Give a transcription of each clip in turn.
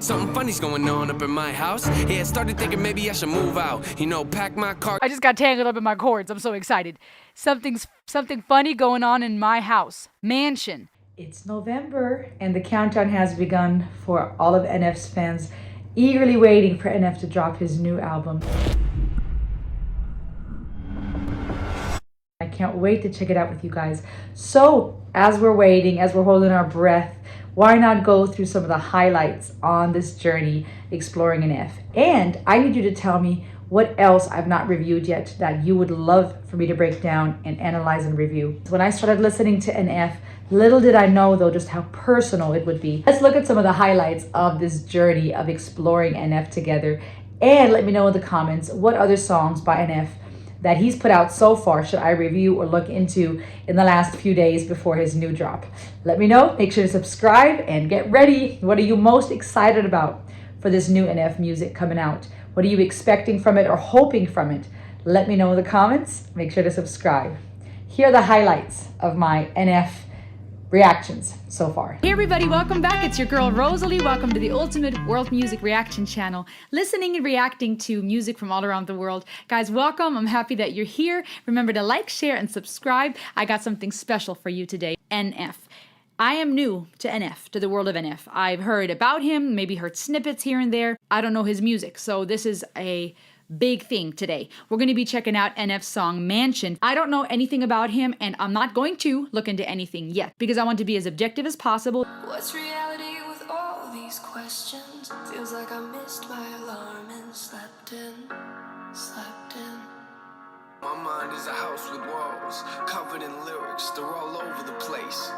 Something funny's going on up in my house. Yeah, I started thinking maybe I should move out. You know, pack my car. I just got tangled up in my cords. I'm so excited. Something funny going on in my house. Mansion. It's November and the countdown has begun for all of NF's fans, eagerly waiting for NF to drop his new album. I can't wait to check it out with you guys. So, as we're waiting, as we're holding our breath, why not go through some of the highlights on this journey exploring NF? And I need you to tell me what else I've not reviewed yet that you would love for me to break down and analyze and review. When I started listening to NF, little did I know though just how personal it would be. Let's look at some of the highlights of this journey of exploring NF together, and let me know in the comments what other songs by NF that he's put out so far should I review or look into in the last few days before his new drop. Let me know. Make sure to subscribe and get ready. What are you most excited about for this new NF music coming out? What are you expecting from it or hoping from it? Let me know in the comments. Make sure to subscribe. Here are the highlights of my NF reactions so far. Hey everybody, welcome back. It's your girl Rosalie. Welcome to the Ultimate World Music Reaction Channel, listening and reacting to music from all around the world. Guys, welcome. I'm happy that you're here. Remember to like, share, and subscribe. I got something special for you today. NF. I am new to NF, to the world of NF. I've heard about him, maybe heard snippets here and there. I don't know his music, so this is a big thing today. We're going to be checking out NF's song Mansion. I don't know anything about him, and I'm not going to look into anything yet because I want to be as objective as possible. What's reality with all these questions? Feels like I missed my alarm and slept in. My mind is a house with walls, covered in lyrics, they're all over the place.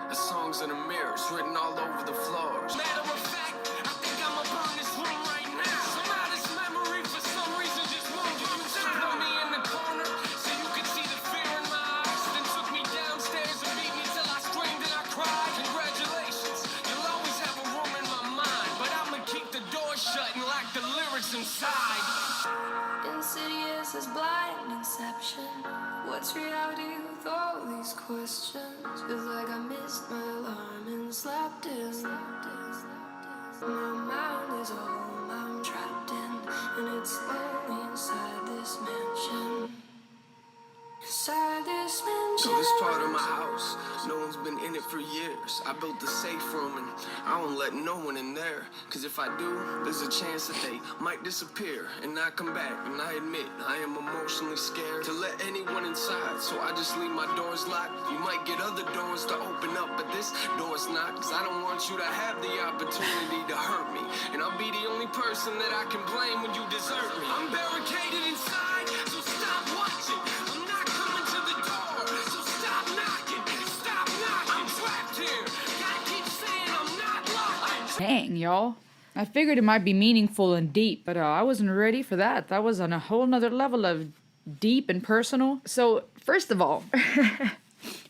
The songs in the mirrors, written all over the floors. Matter of fact, I think I'ma burn this room right now. Somehow this memory for some reason just won't come down. Put me in the corner so you can see the fear in my eyes. Then took me downstairs and beat me till I screamed and I cried. Congratulations, you'll always have a room in my mind, but I'ma keep the door shut and lock the lyrics inside. Insidious as blind inception. What's reality with all these questions? Feels like I missed my alarm and slept in. My mind is a home I'm trapped in, and it's lonely inside this mansion. Inside this mansion. So this part of my house, no one's been in it for years. I built the safe room and I don't let no one in there. Cause if I do, there's a chance that they might disappear and not come back. And I admit, I am emotionally scared to let anyone inside. So I just leave my doors locked. You might get other doors to open up, but this door's not. Cause I don't want you to have the opportunity to hurt me. And I'll be the only person that I can blame when you desert me. I'm barricaded inside, so stop watching. I'm not coming to the door, so stop knocking. Stop knocking. I'm trapped here. Gotta keep saying I'm not locked. Dang, y'all. I figured it might be meaningful and deep, but I wasn't ready for that. That was on a whole nother level of deep and personal. So, first of all,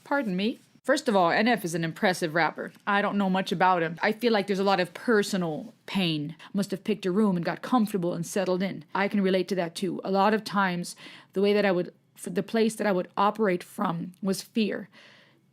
pardon me. First of all, NF is an impressive rapper. I don't know much about him. I feel like there's a lot of personal pain. Must have picked a room and got comfortable and settled in. I can relate to that too. A lot of times, the place that I would operate from was fear.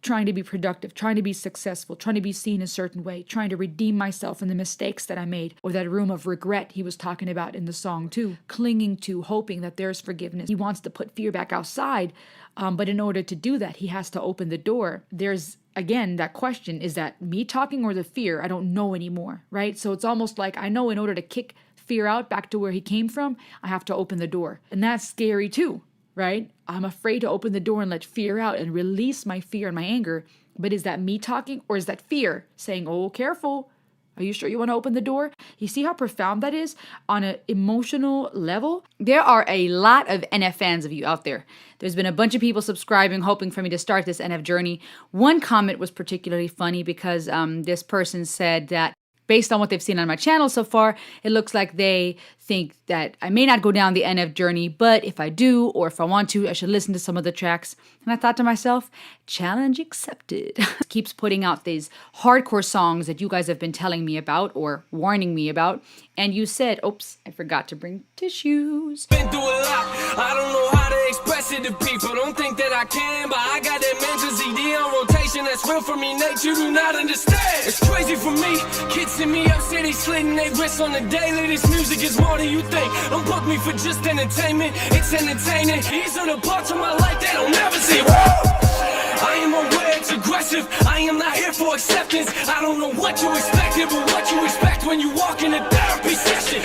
Trying to be productive, trying to be successful, trying to be seen a certain way, trying to redeem myself from the mistakes that I made, or that room of regret he was talking about in the song too, clinging to, hoping that there's forgiveness. He wants to put fear back outside, but in order to do that, he has to open the door. There's, again, that question, is that me talking or the fear? I don't know anymore, right? So it's almost like I know in order to kick fear out back to where he came from, I have to open the door. And that's scary too. Right? I'm afraid to open the door and let fear out and release my fear and my anger. But is that me talking, or is that fear saying, oh, careful? Are you sure you want to open the door? You see how profound that is on an emotional level? There are a lot of NF fans of you out there. There's been a bunch of people subscribing, hoping for me to start this NF journey. One comment was particularly funny because this person said that based on what they've seen on my channel so far, it looks like they think that I may not go down the NF journey, but if I do, or if I want to, I should listen to some of the tracks. And I thought to myself, challenge accepted. Keeps putting out these hardcore songs that you guys have been telling me about or warning me about. And you said, oops, I forgot to bring tissues. Been through a lot. I don't know how to express it to people. Don't think that I can, but I got that mental CD on rotation. that's real for me, Nate, you do not understand. It's crazy for me, kids hit me up, say they slitting they wrists on the daily. This music is more than you think. Don't book me for just entertainment, it's entertaining. These are the parts of my life they don't never see. I am aware it's aggressive, I am not here for acceptance. I don't know what you expected, but what you expect when you walk in a therapy session.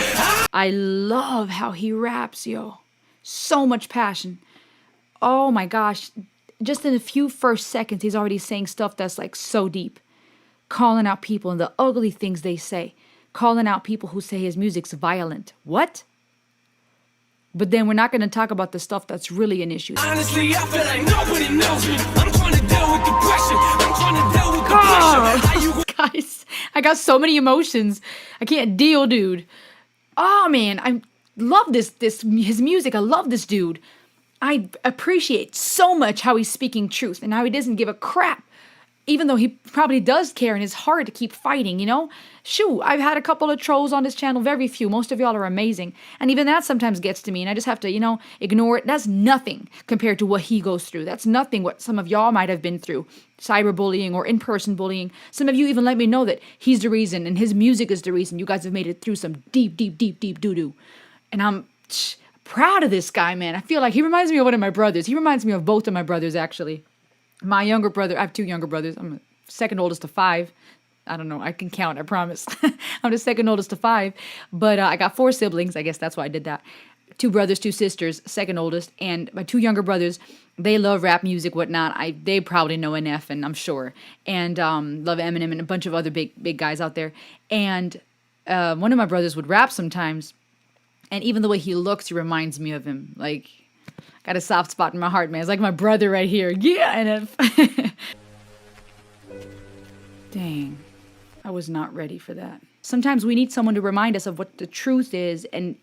I love how he raps, yo. So much passion. Oh my gosh. Just in a few first seconds, he's already saying stuff that's like so deep. Calling out people and the ugly things they say. Calling out people who say his music's violent. What? But then we're not going to talk about the stuff that's really an issue. Honestly, I feel like nobody knows me. I'm trying to deal with depression. I'm trying to deal with the pressure. Guys, I got so many emotions. I can't deal, dude. Oh man, I love his music. I love this dude. I appreciate so much how he's speaking truth and how he doesn't give a crap. Even though he probably does care in his heart to keep fighting, you know? Shoo, I've had a couple of trolls on this channel, very few. Most of y'all are amazing. And even that sometimes gets to me, and I just have to, you know, ignore it. That's nothing compared to what he goes through. That's nothing what some of y'all might have been through. Cyberbullying or in-person bullying. Some of you even let me know that he's the reason, and his music is the reason you guys have made it through some deep, deep, deep, deep doo-doo. And I'm proud of this guy, man. I feel like he reminds me of one of my brothers. He reminds me of both of my brothers, actually. My younger brother, I have two younger brothers. I'm the second oldest of 5. I don't know. I can count, I promise. I'm the second oldest of 5. But I got 4 siblings. I guess that's why I did that. 2 brothers, 2 sisters, second oldest. And my 2 younger brothers, they love rap music, whatnot. They probably know NF, and I'm sure. And love Eminem and a bunch of other big guys out there. And one of my brothers would rap sometimes. And even the way he looks, he reminds me of him. Like... got a soft spot in my heart, man. It's like my brother right here. Yeah, and dang, I was not ready for that. Sometimes we need someone to remind us of what the truth is and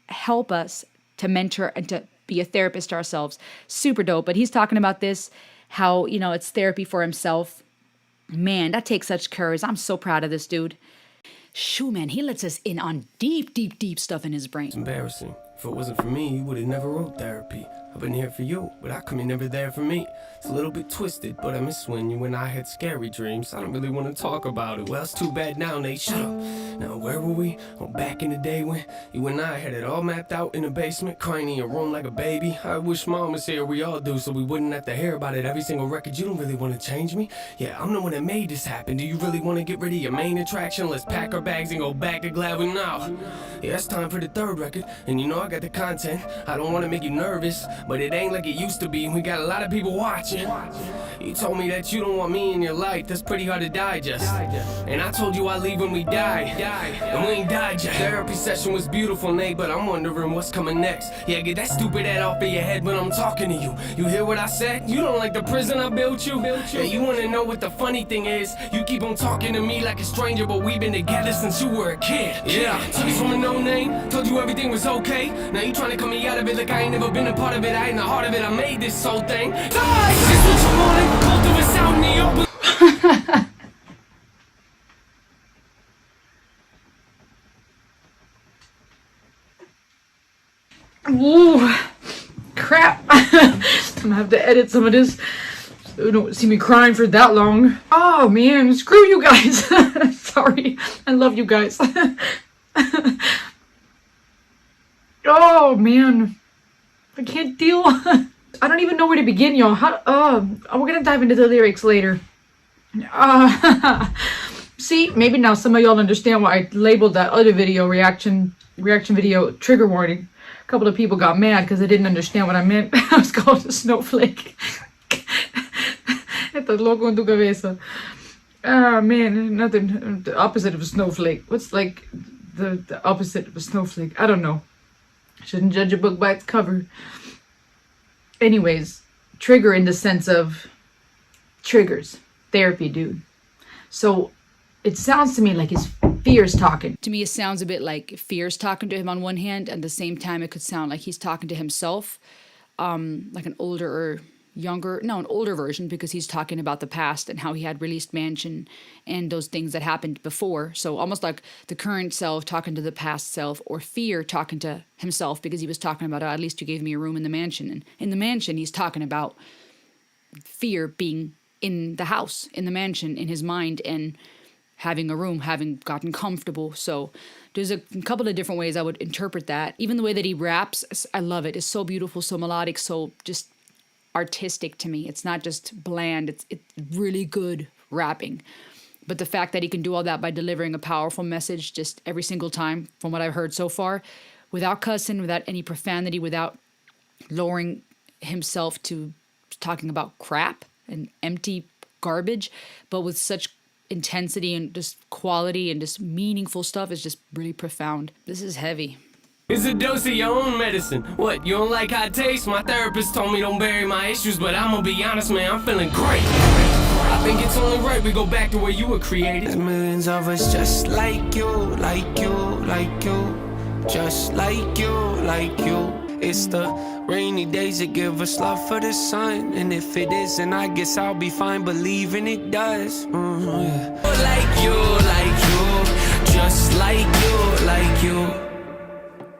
help us to mentor and to be a therapist ourselves. Super dope. But he's talking about this, how, you know, it's therapy for himself. Man, that takes such courage. I'm so proud of this dude. Shoo, man, he lets us in on deep, deep, deep stuff in his brain. It's embarrassing. If it wasn't for me, you would have never wrote therapy. I've been here for you, but how come you're never there for me? It's a little bit twisted, but I miss when you and I had scary dreams. I don't really want to talk about it. Well, it's too bad now, Nate. Shut up. Now, where were we? Oh, back in the day when you and I had it all mapped out in the basement, crying in your room like a baby. I wish Mom was here, we all do, so we wouldn't have to hear about it every single record. You don't really want to change me? Yeah, I'm the one that made this happen. Do you really want to get rid of your main attraction? Let's pack our bags and go back to Gladwin now. Yeah, it's time for the 3rd record, and you know I got the content. I don't want to make you nervous, but it ain't like it used to be. We got a lot of people watching. You told me that you don't want me in your life. That's pretty hard to digest. And I told you I'd leave when we die. And we ain't died yet. Therapy session was beautiful, Nate, but I'm wondering what's coming next. Yeah, get that stupid head off of your head when I'm talking to you. You hear what I said? You don't like the prison I built you? Yeah, you wanna know what the funny thing is? You keep on talking to me like a stranger, but we've been together since you were a kid. Yeah, took you from a no name, told you everything was okay. Now you trying to cut me out of it like I ain't never been a part of it. I ain't the heart of it, I made this whole thing. Is this what you wanted? Both of us out in the open. Ooh, crap. I'm gonna have to edit some of this so you don't see me crying for that long. Oh man, screw you guys. Sorry, I love you guys. Oh man, I can't deal. I don't even know where to begin, y'all. We're gonna dive into the lyrics later. See, maybe now some of y'all understand why I labeled that other video reaction video trigger warning. A couple of people got mad because they didn't understand what I meant. I was called a snowflake. Estás loco en tu cabeza. Ah man, nothing. The opposite of a snowflake. What's like the opposite of a snowflake? I don't know. Shouldn't judge a book by its cover. Anyways, trigger in the sense of triggers. Therapy, dude. So it sounds to me like his fear's talking. To me, it sounds a bit like fear's talking to him on one hand, and at the same time, it could sound like he's talking to himself, like an older version, because he's talking about the past and how he had released Mansion and those things that happened before. So almost like the current self talking to the past self, or fear talking to himself, because he was talking about, at least you gave me a room in the mansion. And in the mansion, he's talking about fear being in the house, in the mansion, in his mind, and having a room, having gotten comfortable. So there's a couple of different ways I would interpret that. Even the way that he raps, I love it. It's so beautiful, so melodic, so just artistic to me. It's not just bland, it's really good rapping. But the fact that he can do all that by delivering a powerful message just every single time, from what I've heard so far, without cussing, without any profanity, without lowering himself to talking about crap and empty garbage, but with such intensity and just quality and just meaningful stuff, is just really profound. This is heavy. It's a dose of your own medicine. What, you don't like how it tastes? My therapist told me don't bury my issues, but I'm gonna be honest, man, I'm feeling great. I think it's only right we go back to where you were created. There's millions of us just like you, like you, like you. Just like you, like you. It's the rainy days that give us love for the sun. And if it isn't, I guess I'll be fine believing it does. Yeah. Like you, just like you, like you.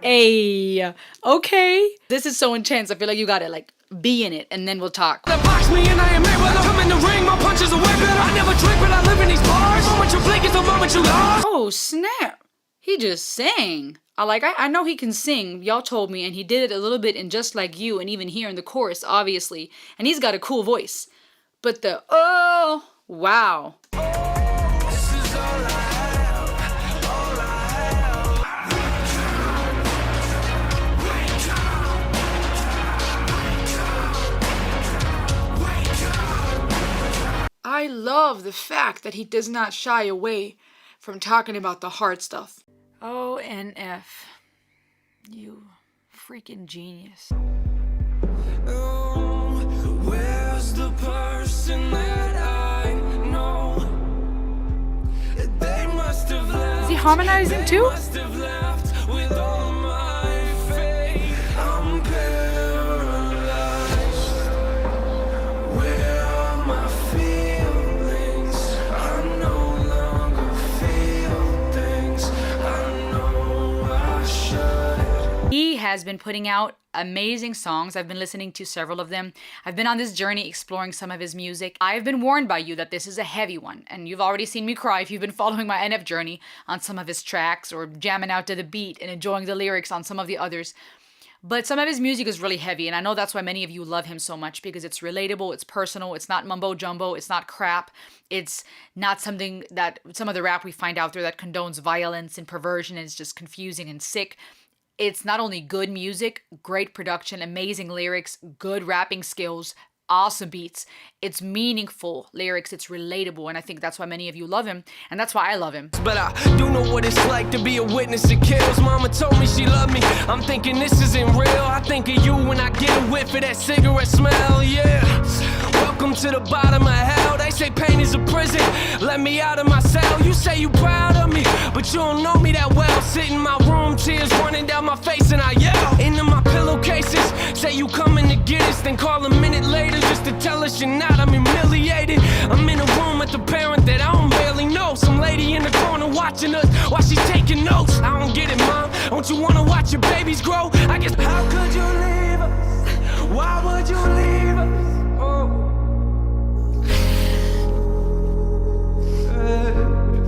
Hey, okay. This is so intense. I feel like you gotta like be in it, and then we'll talk. Box me and I am Mayweather. Come in the ring, my punches are way better. I never drink, but I live in these bars. The moment you blink is the moment you lost. Oh snap! He just sang. I know he can sing. Y'all told me, and he did it a little bit in Just Like You, and even here in the chorus, obviously. And he's got a cool voice. But the oh wow. I love the fact that he does not shy away from talking about the hard stuff. ONF. You freaking genius. Oh, where's the person that I know? They must have left. Is he harmonizing too? Must have left with all my faith. I'm paralyzed. Where are my feelings? I no longer feel things. I know I should. He has been putting out amazing songs. I've been listening to several of them. I've been on this journey exploring some of his music. I've been warned by you that this is a heavy one, and you've already seen me cry if you've been following my NF journey on some of his tracks or jamming out to the beat and enjoying the lyrics on some of the others. But some of his music is really heavy, and I know that's why many of you love him so much, because it's relatable, it's personal, it's not mumbo jumbo, it's not crap, it's not something that some of the rap we find out there that condones violence and perversion and is just confusing and sick. It's not only good music, great production, amazing lyrics, good rapping skills, awesome beats. It's meaningful lyrics, it's relatable, and I think that's why many of you love him, and that's why I love him. But I do know what it's like to be a witness to kills. Mama told me she loved me. I'm thinking this isn't real. I think of you when I get a whiff of that cigarette smell, yeah. Welcome to the bottom of hell. They say pain is a prison. Let me out of my cell. You say you proud of me, but you don't know me that well. Sit in my room, tears running down my face, and I yell into my pillowcases. Say you coming to get us, then call a minute later just to tell us you're not. I'm humiliated. I'm in a room with a parent that I don't barely know. Some lady in the corner watching us while she's taking notes. I don't get it, Mom. Don't you wanna watch your babies grow? I guess. How could you leave us? Why would you leave us?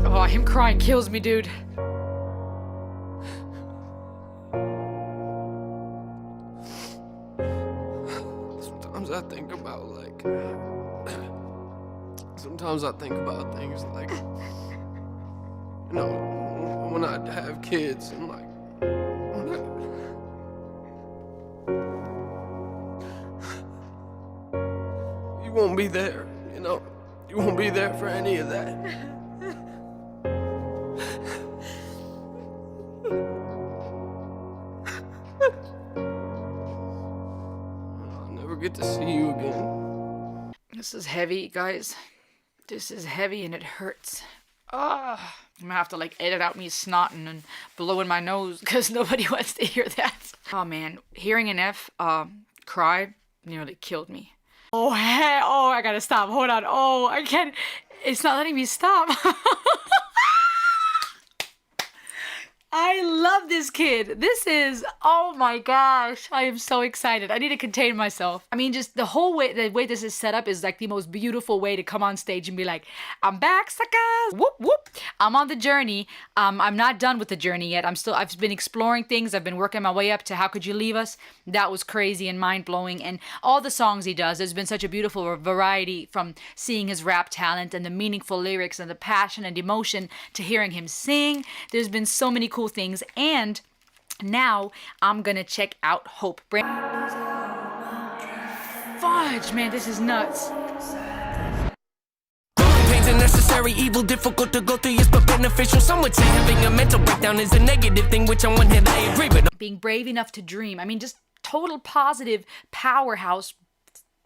Oh, him crying kills me, dude. Sometimes I think about sometimes I think about things like, you know, when I have kids and like, you won't be there, you know, you won't be there for any of that. I'll never get to see you again. This is heavy, guys. This is heavy and it hurts. Ah, I'm gonna have to like edit out me snotting and blowing my nose because nobody wants to hear that. Oh man, hearing an F cry nearly killed me. Oh, hey, oh, I gotta stop. Hold on. Oh, I can't. It's not letting me stop. I love this kid. This is, oh my gosh. I am so excited. I need to contain myself. I mean, just the way this is set up is like the most beautiful way to come on stage and be like, I'm back, suckers. Whoop, whoop. I'm on the journey. I'm not done with the journey yet. I've been exploring things. I've been working my way up to How Could You Leave Us? That was crazy and mind blowing. And all the songs he does, there's been such a beautiful variety from seeing his rap talent and the meaningful lyrics and the passion and emotion to hearing him sing. There's been so many cool things, and now I'm gonna check out Hope. Fudge, man, this is nuts. Pain's a necessary evil, difficult to go through, yes, but beneficial. Some would say having a mental breakdown is a negative thing, which on one hand I agree with. Being brave enough to dream. I mean, just total positive powerhouse.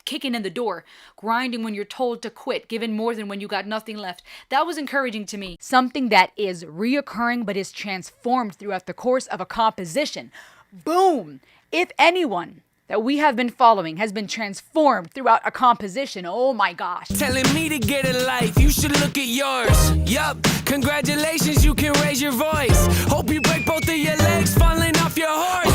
Kicking in the door, grinding when you're told to quit, giving more than when you got nothing left. That was encouraging to me. Something that is reoccurring but is transformed throughout the course of a composition. Boom! If anyone that we have been following has been transformed throughout a composition, oh my gosh. Telling me to get a life, you should look at yours. Yup, congratulations, you can raise your voice. Hope you break both of your legs falling off your horse.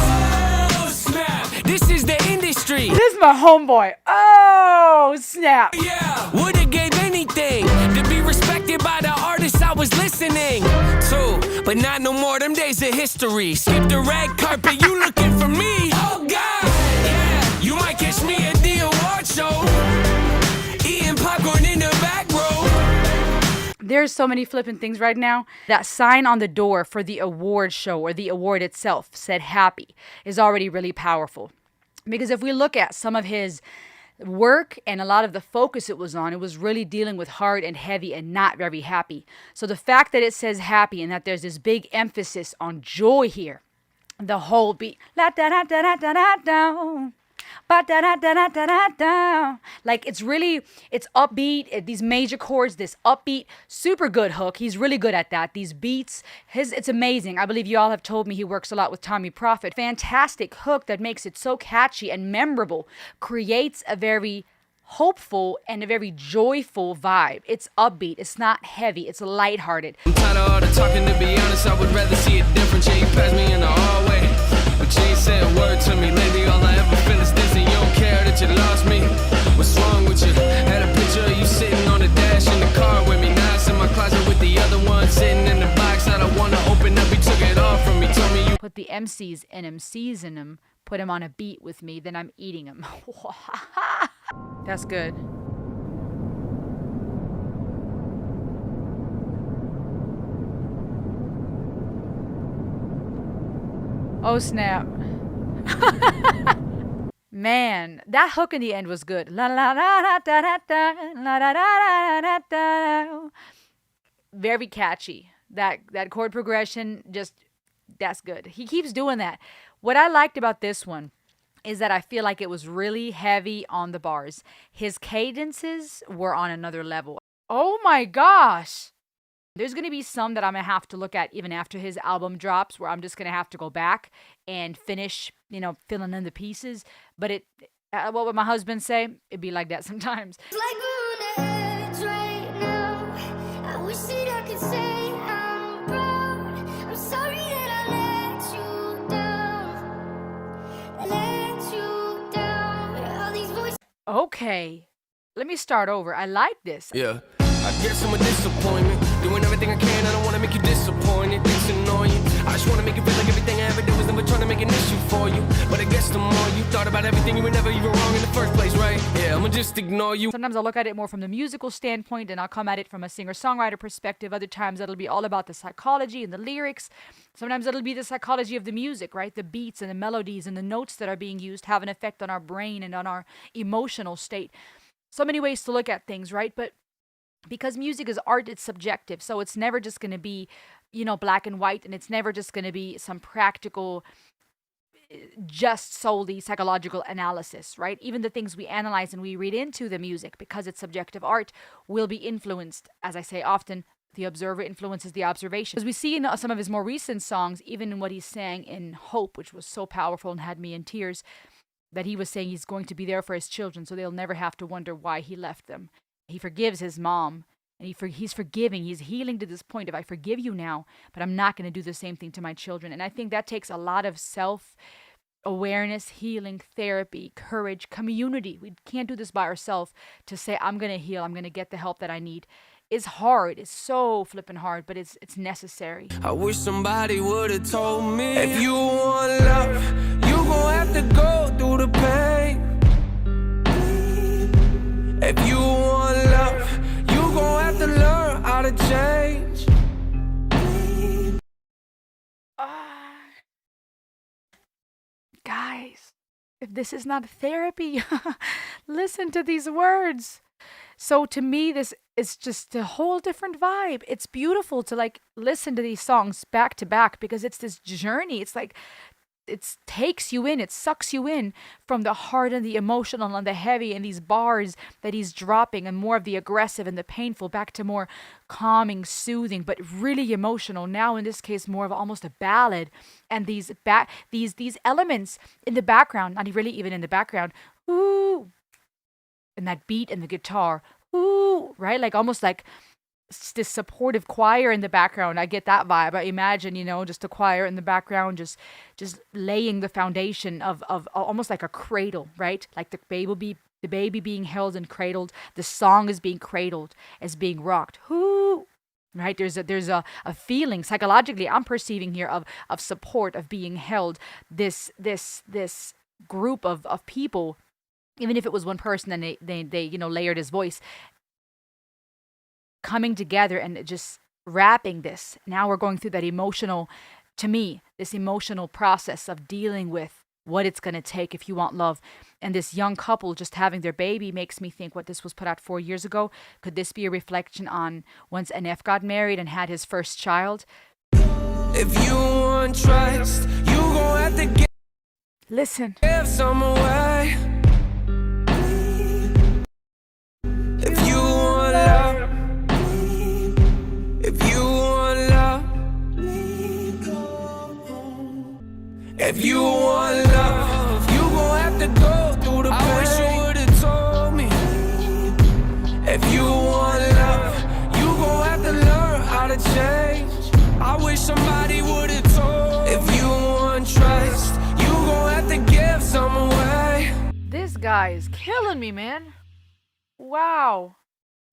Oh, snap, this is the industry. This is my homeboy. Oh, snap. Yeah, would've gave anything to be respected by the artists I was listening to. But not no more, them days of history. Skip the red carpet, you looking for me. Oh, God, yeah, you might catch me at the award show, eating popcorn in the back row. There's so many flipping things right now. That sign on the door for the award show or the award itself said happy is already really powerful. Because if we look at some of his work and a lot of the focus it was on, it was really dealing with hard and heavy and not very happy. So the fact that it says happy and that there's this big emphasis on joy here, the whole beat, la da da da da da da da. Like it's upbeat, these major chords, this upbeat, super good hook. He's really good at that. These beats, it's amazing. I believe you all have told me he works a lot with Tommy Prophet. Fantastic hook that makes it so catchy and memorable, creates a very hopeful and a very joyful vibe. It's upbeat, it's not heavy, it's lighthearted. I'm tired of all the talking, to be honest, I would rather see it different. Yeah, you passed me in the hallway, but you ain't said a word to me lately. All I ever feel is this, and you don't care that you lost me. What's wrong with you? Had a picture of you sitting on the dash in the car with me. Now it's in my closet with the other one sitting in the box. I don't wanna open up, you took it off from me. Told me you put the MCs and MCs in them, put them on a beat with me, then I'm eating them. That's good. Oh, snap. Man, that hook in the end was good. La la la la da da da la da da da da. Very catchy. That chord progression, just, that's good. He keeps doing that. What I liked about this one is that I feel like it was really heavy on the bars. His cadences were on another level. Oh my gosh. There's going to be some that I'm going to have to look at even after his album drops, where I'm just going to have to go back and finish, filling in the pieces. But what would my husband say? It'd be like that sometimes. It's like we're on the edge right now. I wish that I could say I'm proud. I'm sorry that I let you down. Let you down. All these voices. Okay, let me start over. I like this. yeah. I guess I'm a disappointment. Doing everything I can, I don't wanna make you disappointed. Things annoy you. I just wanna make you feel like everything I ever did was never trying to make an issue for you. But I guess the more you thought about everything, you were never even wrong in the first place, right? Yeah, I'ma just ignore you. Sometimes I'll look at it more from the musical standpoint and I'll come at it from a singer-songwriter perspective. Other times it'll be all about the psychology and the lyrics. Sometimes it'll be the psychology of the music, right? The beats and the melodies and the notes that are being used have an effect on our brain and on our emotional state. So many ways to look at things, right? But because music is art, it's subjective. So it's never just going to be, black and white. And it's never just going to be some practical, just solely psychological analysis, right? Even the things we analyze and we read into the music, because it's subjective art, will be influenced. As I say often, the observer influences the observation. As we see in some of his more recent songs, even in what he sang in Hope, which was so powerful and had me in tears, that he was saying he's going to be there for his children so they'll never have to wonder why he left them. He forgives his mom And he's forgiving, he's healing to this point of, I forgive you now, but I'm not going to do the same thing to my children. And I think that takes a lot of self-awareness, healing, therapy, courage, community. We can't do this by ourselves. To say, I'm going to heal, I'm going to get the help that I need, is hard. It's so flipping hard, but it's necessary. I wish somebody would have told me, if you want love, you gon' have to go through the pain. If you want love, you gon' have to learn how to change. Guys, if this is not therapy, listen to these words. So to me, this is just a whole different vibe. It's beautiful to like listen to these songs back to back because it's this journey. It's like it takes you in, it sucks you in from the hard and the emotional and the heavy and these bars that he's dropping, and more of the aggressive and the painful back to more calming, soothing, but really emotional. Now in this case, more of almost a ballad, and these elements in the background, not really even in the background, ooh, and that beat and the guitar, ooh, right, like almost like this supportive choir in the background. I get that vibe. I imagine, just a choir in the background, just laying the foundation of almost like a cradle, right? Like the baby being held and cradled. The song is being cradled, as being rocked. Whoo! Right? There's a feeling psychologically I'm perceiving here of support, of being held. This group of people, even if it was one person and they layered his voice, coming together and just wrapping this. Now we're going through that emotional, to me, this emotional process of dealing with what it's going to take if you want love. And this young couple just having their baby makes me think what this was put out 4 years ago. Could this be a reflection on once NF got married and had his first child? If you want trust, you gon' have to Listen. give some away. If you want love, if you want love, if you want love, you gon' have to go through the pain. I wish you would've told me. If you want love, you gon' have to learn how to change. I wish somebody would've told. If you want trust, you gon' have to give some away. This guy is killing me, man. Wow.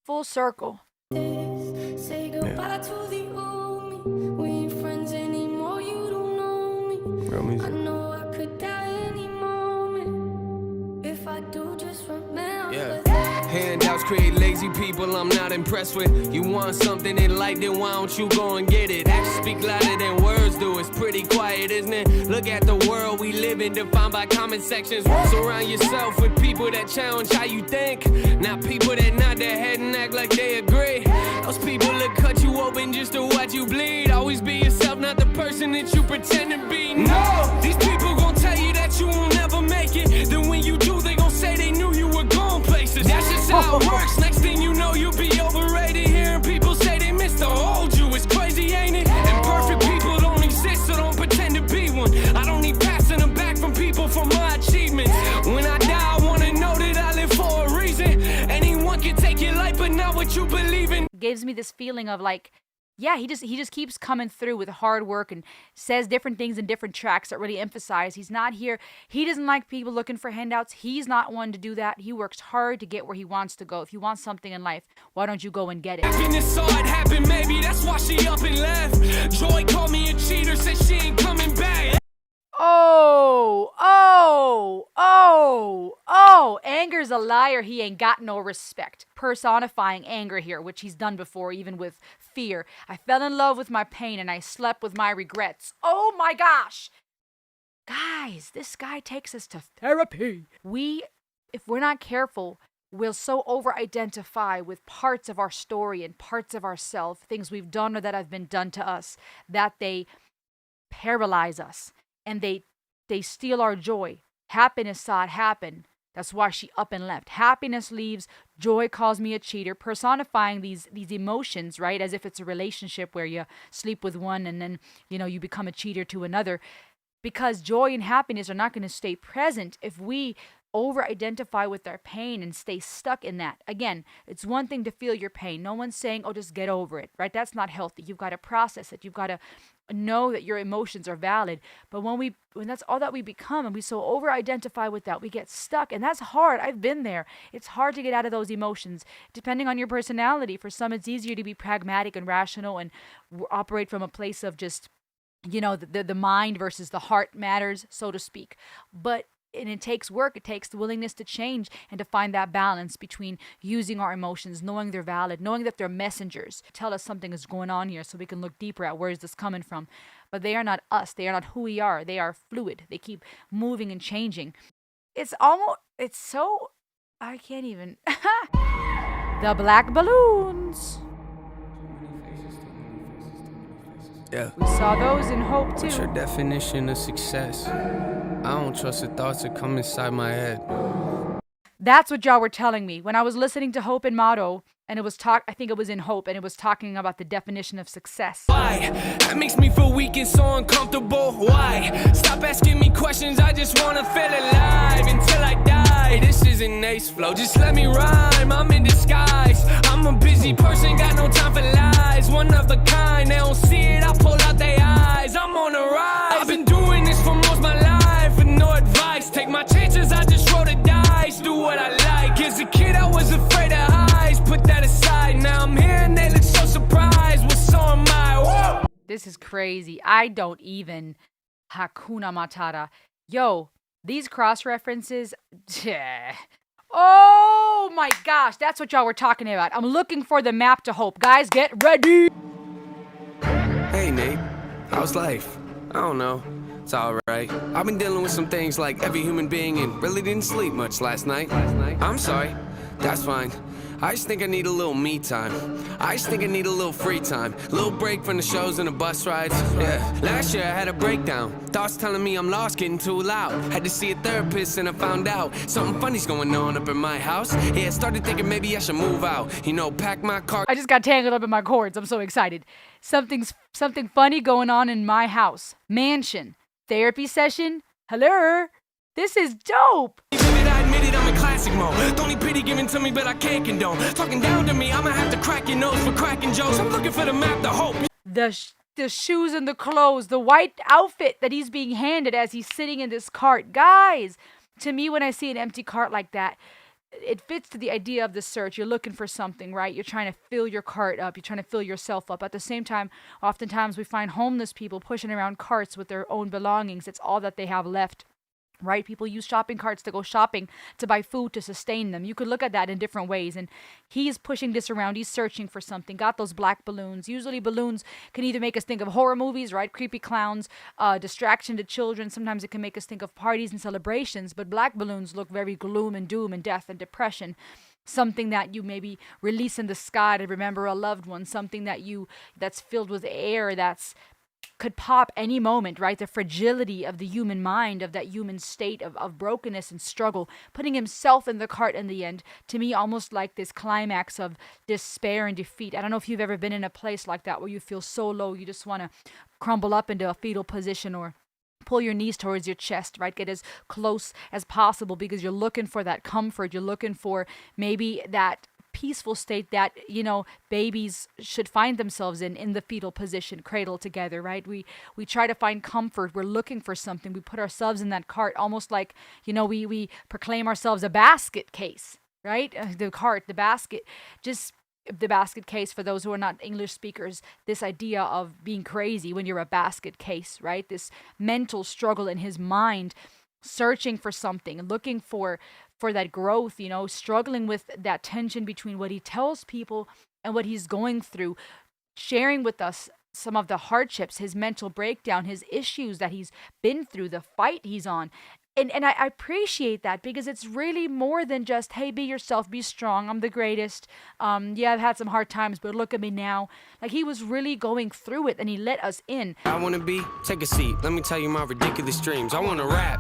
Full circle. Say goodbye to the old me. We ain't friends anymore, you don't know me. Real music. I know I could die any moment. If I do, just remember that. Handouts create lazy people I'm not impressed with. You want something in light, then why don't you go and get it? Actions speak louder than words do. It's pretty quiet, isn't it? Look at the world we live in, defined by comment sections. Surround yourself with people that challenge how you think, not people that nod their head and act like they agree. Those people that cut you open just to watch you bleed. Always be yourself, not the person that you pretend to be. No, these people gon' tell you that you will never make it. Then when you do, they gon' say they knew you were going places. That's just how it works. Next thing you know, you'll be overrated. Hearing people say they miss the old you. It's crazy, ain't it? And perfect people don't exist, so don't pretend to be one. I don't need passing them back from people for my achievements. When I die, I wanna know that I live for a reason. Anyone can take your life, but not what you believe in. Gives me this feeling of like, yeah, he just keeps coming through with hard work and says different things in different tracks that really emphasize he's not here. He doesn't like people looking for handouts. He's not one to do that. He works hard to get where he wants to go. If you want something in life, why don't you go and get it? Happiness saw it happen, maybe that's why she up and left. Joy called me a cheater, said she ain't coming back. Anger's a liar. He ain't got no respect. Personifying anger here, which he's done before, even with fear. I fell in love with my pain and I slept with my regrets. Oh my gosh. Guys, this guy takes us to therapy. If we're not careful, we'll so over-identify with parts of our story and parts of ourselves, things we've done or that have been done to us, that they paralyze us and they steal our joy. Happiness saw it happen. That's why she up and left. Happiness leaves. Joy calls me a cheater. Personifying these emotions, right? As if it's a relationship where you sleep with one and then, you become a cheater to another. Because joy and happiness are not going to stay present if we over identify with their pain and stay stuck in that. Again, it's one thing to feel your pain. No one's saying, oh, just get over it, right? That's not healthy. You've got to process it. You've got to know that your emotions are valid. But when that's all that we become and we so over identify with that, we get stuck. And that's hard. I've been there. It's hard to get out of those emotions, depending on your personality. For some, it's easier to be pragmatic and rational and operate from a place of just, the mind versus the heart matters, so to speak. And it takes work. It takes the willingness to change and to find that balance between using our emotions, knowing they're valid, knowing that they're messengers, tell us something is going on here so we can look deeper at where is this coming from. But they are not us. They are not who we are. They are fluid. They keep moving and changing. I can't even. The black balloons. Yeah. We saw those in Hope too. What's your definition of success? I don't trust the thoughts that come inside my head. That's what y'all were telling me when I was listening to Hope and Motto, and I think it was in Hope, and it was talking about the definition of success. Why? That makes me feel weak and so uncomfortable. Why? Stop asking me questions, I just wanna feel alive until I die. This isn't ace flow, just let me rhyme, I'm in disguise. I'm a busy person, got no time for lies. One of a kind, they don't see it, I pull out their eyes. I'm on a rise. I've been doing this for most of my life with no advice. Take my chances, I just roll the dice. Do what I like. As a kid, I was afraid of highs. Put that aside, now I'm here and they look so surprised. Well, so am I. Whoa! This is crazy. I don't even Hakuna Matata. Yo, these cross references. Oh my gosh, that's what y'all were talking about. I'm looking for the map to Hope. Guys, get ready. Hey, Nate. How's life? I don't know. It's alright. I've been dealing with some things like every human being and really didn't sleep much last night. I'm sorry. That's fine. I just think I need a little me time. I just think I need a little free time. A little break from the shows and the bus rides. Yeah. Last year I had a breakdown. Thoughts telling me I'm lost, getting too loud. Had to see a therapist and I found out something funny's going on up in my house. Yeah, started thinking maybe I should move out. Pack my car. I just got tangled up in my cords. I'm so excited. Something funny going on in my house. Mansion. Therapy session. Hello. This is dope. I admit it, I'm in classic mode. Don't need pity given to me, but I can't condone. Talking down to me, I'ma have to crack your nose for cracking jokes. I'm looking for the map to Hope. The shoes and the clothes, the white outfit that he's being handed as he's sitting in this cart. Guys, to me, when I see an empty cart like that, it fits to the idea of the search. You're looking for something, right? You're trying to fill your cart up. You're trying to fill yourself up. At the same time, oftentimes we find homeless people pushing around carts with their own belongings. It's all that they have left. Right? People use shopping carts to go shopping, to buy food, to sustain them. You could look at that in different ways. And he's pushing this around. He's searching for something. Got those black balloons. Usually balloons can either make us think of horror movies, right? Creepy clowns, distraction to children. Sometimes it can make us think of parties and celebrations. But black balloons look very gloom and doom and death and depression. Something that you maybe release in the sky to remember a loved one. Something that's filled with air could pop any moment, right? The fragility of the human mind, of that human state of brokenness and struggle, putting himself in the cart in the end, to me, almost like this climax of despair and defeat. I don't know if you've ever been in a place like that where you feel so low, you just want to crumble up into a fetal position or pull your knees towards your chest, right? Get as close as possible because you're looking for that comfort. You're looking for maybe that peaceful state that babies should find themselves in the fetal position, cradled together, right? We try to find comfort. We're looking for something. We put ourselves in that cart, almost like we proclaim ourselves a basket case, right? The cart, the basket, just the basket case. For those who are not English speakers, this idea of being crazy when you're a basket case, right? This mental struggle in his mind, searching for something, looking for that growth, struggling with that tension between what he tells people and what he's going through, sharing with us some of the hardships, his mental breakdown, his issues that he's been through, the fight he's on. And I appreciate that because it's really more than just, hey, be yourself, be strong, I'm the greatest. Yeah, I've had some hard times, but look at me now. Like, he was really going through it and he let us in. I want to take a seat. Let me tell you my ridiculous dreams. I want to rap.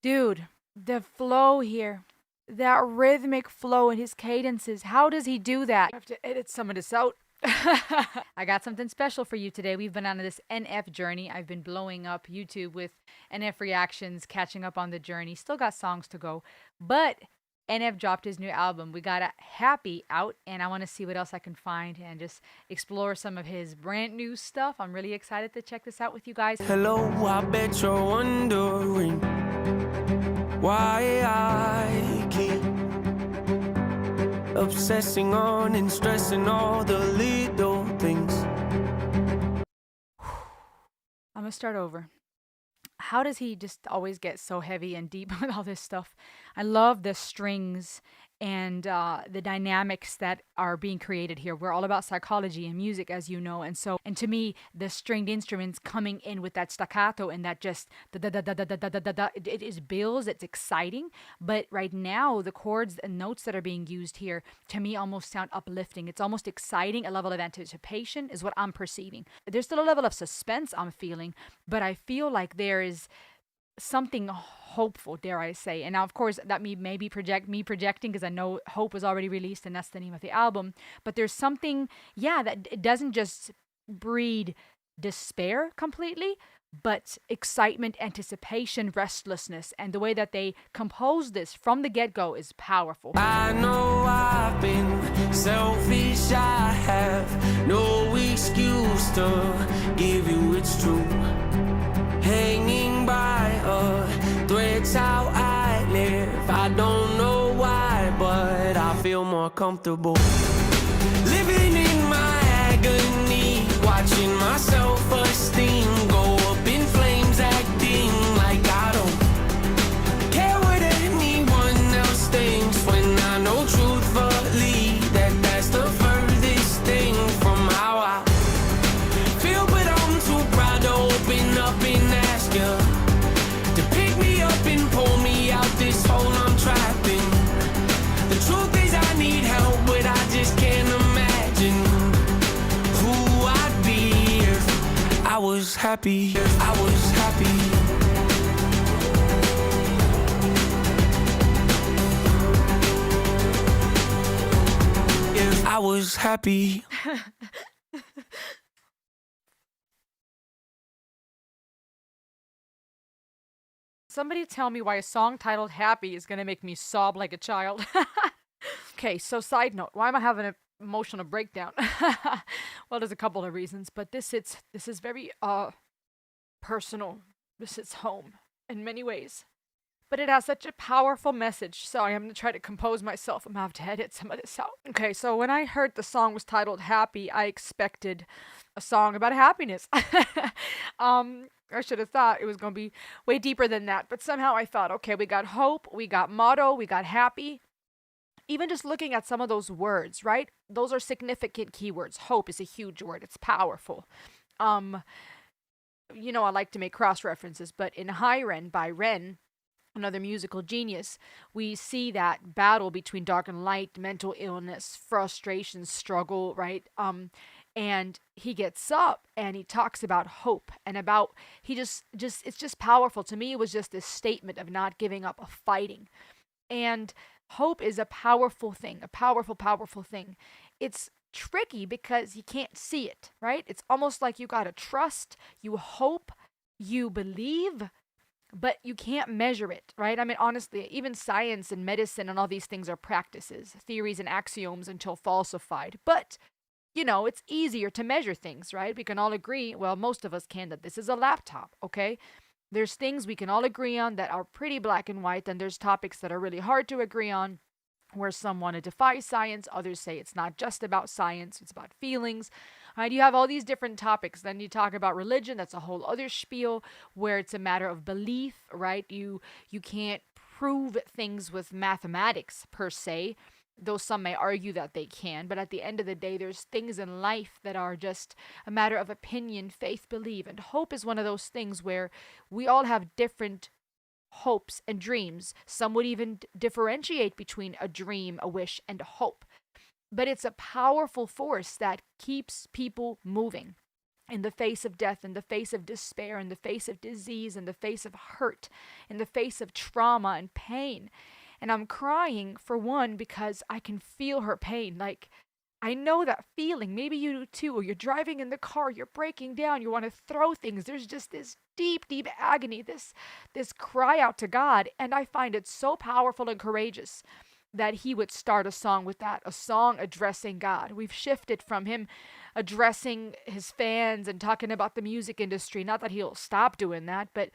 Dude, the flow here. That rhythmic flow in his cadences. How does he do that? I have to edit some of this out. I got something special for you today. We've been on this NF journey. I've been blowing up YouTube with NF reactions, catching up on the journey. Still got songs to go, but NF dropped his new album. We got a Happy out, and I want to see what else I can find and just explore some of his brand new stuff. I'm really excited to check this out with you guys. Hello, I bet you're wondering why I keep obsessing on and stressing all the little things. I'm gonna start over. How does he just always get so heavy and deep with all this stuff? I love the strings and the dynamics that are being created here. We're all about psychology and music, as you know, and to me, the stringed instruments coming in with that staccato and that just da da da da da da da da da. It is builds. It's exciting, but right now the chords and notes that are being used here to me almost sound uplifting. It's almost exciting. A level of anticipation is what I'm perceiving. There's still a level of suspense I'm feeling, but I feel like there is something hopeful, dare I say. And now, of course, that may be projecting because I know Hope was already released and that's the name of the album. But there's something, yeah, that it doesn't just breed despair completely, but excitement, anticipation, restlessness. And the way that they compose this from the get-go is powerful. I know I've been selfish, I have no excuse to give you it's true. Hanging by a thread's how I live. I don't know why, but I feel more comfortable living in my agony, watching my self-esteem go up in flames, acting like I don't care what anyone else thinks, when I know truthfully that that's the furthest thing from how I feel. But I'm too proud to open up and ask you to pick me up and pull me out this hole I'm trapped in. The truth is I need help, but I just can't imagine who I'd be if I was happy. If I was happy. If I was happy. Somebody tell me why a song titled Happy is going to make me sob like a child. Okay, so side note, why am I having an emotional breakdown? Well, there's a couple of reasons, but this is very personal. This hits home in many ways. But it has such a powerful message. Sorry, I'm going to try to compose myself. I'm going to have to edit some of this out. Okay, so when I heard the song was titled Happy, I expected a song about happiness. I should have thought it was going to be way deeper than that. But somehow I thought, okay, we got hope, we got motto, we got happy. Even just looking at some of those words, right? Those are significant keywords. Hope is a huge word. It's powerful. You know, I like to make cross references, but in High Ren by Ren, another musical genius, we see that battle between dark and light, mental illness, frustration, struggle, right? And he gets up and he talks about hope and about, it's just powerful. To me, it was just this statement of not giving up, of fighting. And hope is a powerful thing, a powerful, powerful thing. It's tricky because you can't see it, right? It's almost like you gotta trust, you hope, you believe, but you can't measure it, right? I mean, honestly, even science and medicine and all these things are practices, theories and axioms until falsified. But, you know, it's easier to measure things, right? We can all agree, well, most of us can, that this is a laptop, okay? There's things we can all agree on that are pretty black and white, and there's topics that are really hard to agree on, where some want to defy science, others say it's not just about science, it's about feelings. Right? You have all these different topics. Then you talk about religion, that's a whole other spiel where it's a matter of belief, right? You can't prove things with mathematics per se, though some may argue that they can. But at the end of the day, there's things in life that are just a matter of opinion, faith, belief. And hope is one of those things where we all have different hopes and dreams. Some would even differentiate between a dream, a wish, and a hope. But it's a powerful force that keeps people moving in the face of death, in the face of despair, in the face of disease, in the face of hurt, in the face of trauma and pain. And I'm crying, for one, because I can feel her pain. Like, I know that feeling. Maybe you do too. Or you're driving in the car, you're breaking down, you want to throw things. There's just this deep, deep agony, this cry out to God. And I find it so powerful and courageous that he would start a song with that, a song addressing God. We've shifted from him addressing his fans and talking about the music industry. Not that he'll stop doing that, but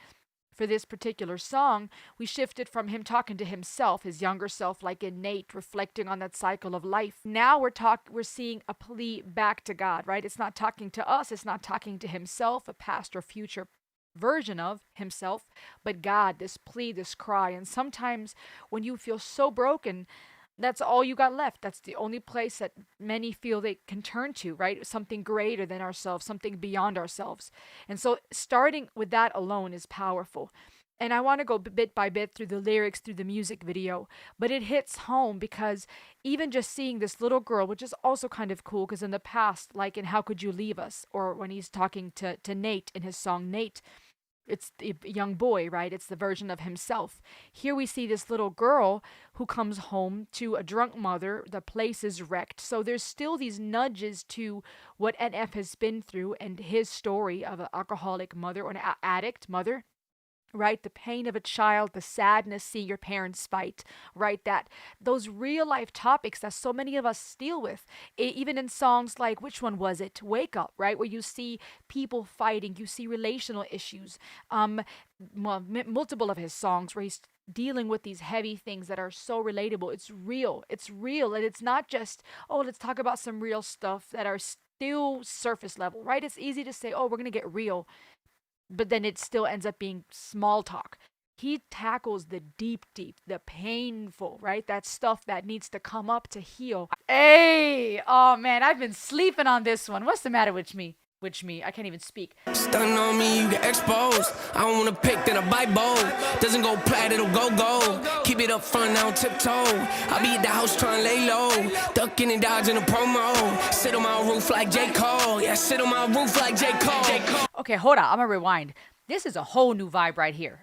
for this particular song, we shifted from him talking to himself, his younger self, like innate, reflecting on that cycle of life. Now we're seeing a plea back to God, right? It's not talking to us, it's not talking to himself, a past or future version of himself, but God, this plea, this cry. And sometimes when you feel so broken, that's all you got left. That's the only place that many feel they can turn to, right? Something greater than ourselves, something beyond ourselves. And so starting with that alone is powerful. And I want to go bit by bit through the lyrics, through the music video, but it hits home because even just seeing this little girl, which is also kind of cool because in the past, like in How Could You Leave Us, or when he's talking to Nate in his song Nate, it's the young boy, right? It's the version of himself. Here we see this little girl who comes home to a drunk mother. The place is wrecked. So there's still these nudges to what NF has been through and his story of an alcoholic mother or an addict mother. Right, the pain of a child, the sadness seeing your parents fight, right, that those real life topics that so many of us deal with, even in songs like, which one was it, Wake Up, right, where you see people fighting, you see relational issues, multiple of his songs where he's dealing with these heavy things that are so relatable. It's real, and it's not just, oh, let's talk about some real stuff that are still surface level, right? It's easy to say, oh, we're gonna get real, but then it still ends up being small talk. He tackles the deep, the painful, right? That stuff that needs to come up to heal. Hey, oh man, I've been sleeping on this one. What's the matter with me? I can't even speak. Stun on me, you get exposed. I don't wanna pick, then I bite bold. Doesn't go plat, it'll go gold. Keep it up front, I don't tiptoe. I be at the house trying to lay low. Ducking and dodging a promo. Sit on my roof like J. Cole. Yeah, sit on my roof like J. Cole. Okay, hold on, I'm gonna rewind. This is a whole new vibe right here.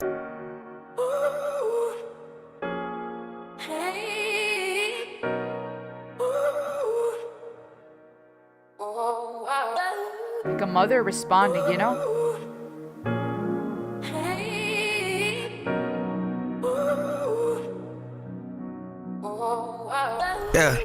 Like a mother responding, you know? Yeah.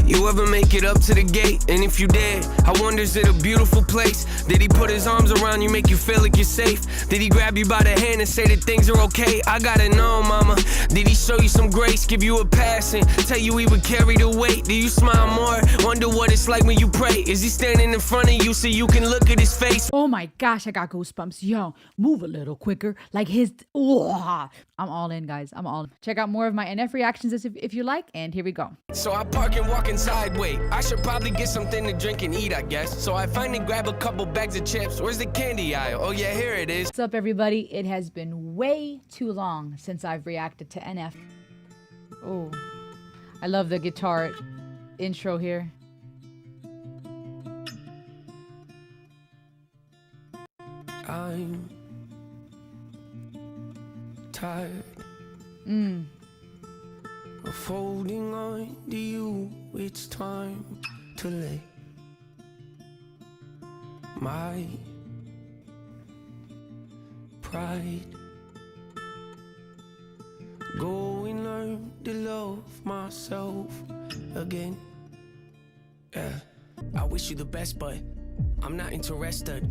You ever make it up to the gate? And if you did, I wonder, is it a beautiful place? Did he put his arms around you, make you feel like you're safe? Did he grab you by the hand and say that things are okay? I gotta know, mama. Did he show you some grace, give you a pass and tell you he would carry the weight? Do you smile more? Wonder what it's like when you pray? Is he standing in front of you so you can look at his face? Oh my gosh, I got goosebumps. Yo, move a little quicker. Like his... Oh, I'm all in, guys. I'm all in. Check out more of my NF reactions if you like, and here we go. So I park and walk inside, wait, I should probably get something to drink and eat, I guess. So I finally grab a couple bags of chips. Where's the candy aisle? Oh yeah, here it is. What's up, everybody? It has been way too long since I've reacted to NF. Oh, I love the guitar intro here. I'm tired of holding on to you. It's time to let my pride go and learn to love myself again. Yeah, I wish you the best, but I'm not interested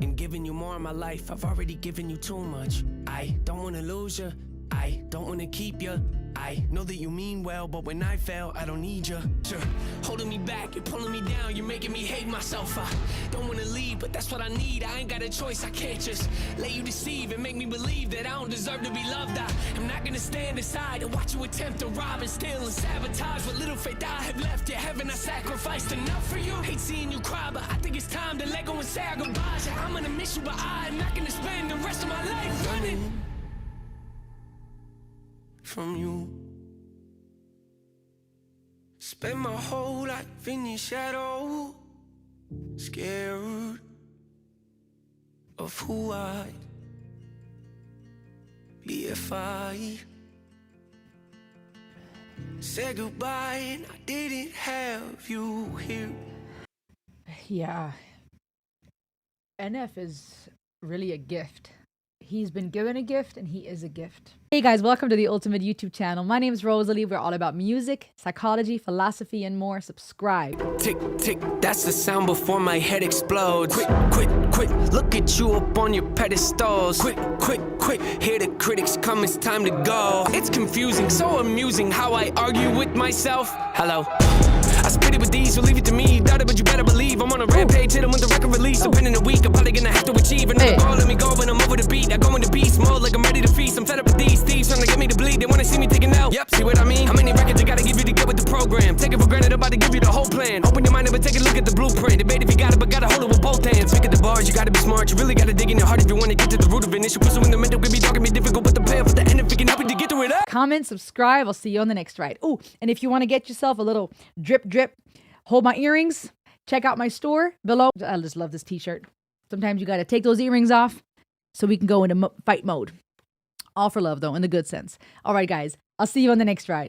in giving you more of my life. I've already given you too much. I don't wanna lose you, I don't wanna keep you. I know that you mean well, but when I fail, I don't need you. Sure, holding me back, you're pulling me down, you're making me hate myself. I don't wanna leave, but that's what I need. I ain't got a choice, I can't just let you deceive and make me believe that I don't deserve to be loved. I'm not gonna stand aside and watch you attempt to rob and steal and sabotage what little faith I have left. Yeah, haven't I sacrificed enough for you? Hate seeing you cry, but I think it's time to let go and say our goodbyes. Yeah, I'm gonna miss you, but I'm not gonna spend the rest of my life running from you. Spend my whole life in your shadow, scared of who I'd be if I Say goodbye and I didn't have you here. Yeah. NF is really a gift. He's been given a gift and he is a gift. Hey guys, welcome to the Ultimate YouTube channel. My name is Rosalie. We're all about music, psychology, philosophy, and more. Subscribe. Tick, tick, that's the sound before my head explodes. Quick, quick, quick, look at you up on your pedestals. Quick, quick, quick, hear the critics come, it's time to go. It's confusing, so amusing how I argue with myself. Hello. I spit it with these, so leave it to me. Doubt it, but you better believe I'm on a rampage. Hit them with the record release. Depending a week, I'm probably gonna have to achieve another goal. Let me go when I'm over the beat. I go into beast mode like I'm ready to feast. I'm fed up with these thieves trying to get me to bleed. They wanna see me taking out. Yep, see what I mean? How many records you gotta give you to get with the program? Take it for granted, I'm about to give you the whole plan. Open your mind up and take a look at the blueprint. Debate if you got it, but gotta hold it with both hands. Pick at the bars, you gotta be smart. You really gotta dig in your heart if you wanna get to the root of it. Issue pursuing the mental could be dark and be difficult, but the payoff at the end if it can help you to get through it. Comment, subscribe. I'll see you on the next ride. Oh, and if you want to get yourself a little drip, hold my earrings, check out my store below. I just love this t-shirt. Sometimes you got to take those earrings off so we can go into fight mode. All for love, though, in the good sense. All right, guys. I'll see you on the next ride.